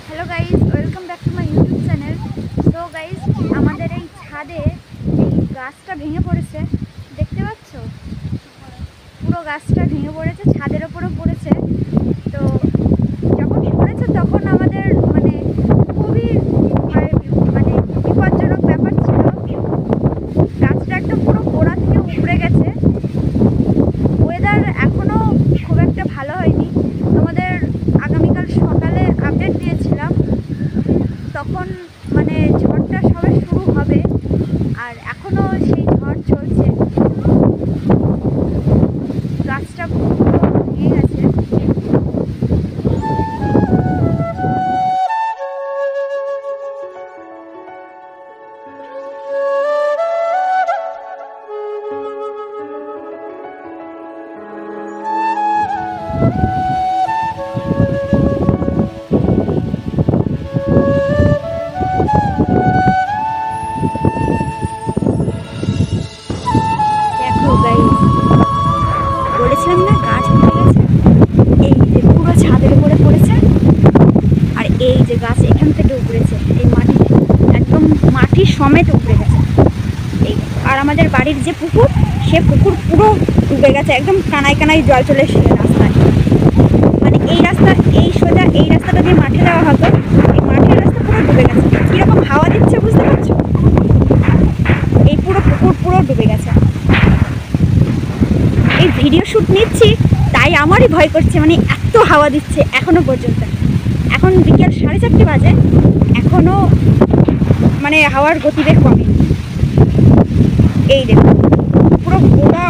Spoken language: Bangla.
Hello guys, welcome back to my YouTube channel. তো গাইজ, আমাদের এই ছাদে এই গাছটা ভেঙে পড়েছে, দেখতে পাচ্ছ? পুরো গাছটা ভেঙে পড়েছে, ছাদের ওপরও পড়েছে। তো যখন পড়েছে তখন আমাদের খুবই বিপজ্জনক ব্যাপার ছিল। গাছটা একদম পুরো গোড়া থেকে উপড়ে গেছে। ওয়েদার এখনও খুব একটা ভালো হয়নি। তোমাদের আগামীকাল সকালে আপডেট দিয়েছিলাম, তখন ঝড়টা সবে শুরু হবে, আর এখনও সেই ঝড় চলছে। গাছটা পুরো ভেঙে গেছে। বলেছিলাম না, গাছ উঠে গেছে। এই যে পুরো ছাদের উপরে পড়েছে, আর এই যে গাছ এখান থেকে উপড়েছে, এই মাটি একদম মাটি সমেত উপড়ে গেছে। এই আর আমাদের বাড়ির যে পুকুর, সে পুকুর পুরো ডুবে গেছে, একদম কানায় কানায় জল চলে এসেছে রাস্তায়। এই রাস্তা, এই সোজা এই রাস্তাটা দিয়ে মাঠে যাওয়া হতো, এই মাঠের রাস্তা পুরো ডুবে গেছে। কীরকম হাওয়া দিচ্ছে বুঝতে পারছো? এই পুরো পুকুর পুরো ডুবে গেছে। এই ভিডিও শ্যুট নিচ্ছি, তাই আমারই ভয় করছে, এত হাওয়া দিচ্ছে এখনো পর্যন্ত। এখন বিকেল 4:30 বাজে, এখনো হাওয়ার গতিবেগ কমেনি। এই দেখো পুরো গোড়া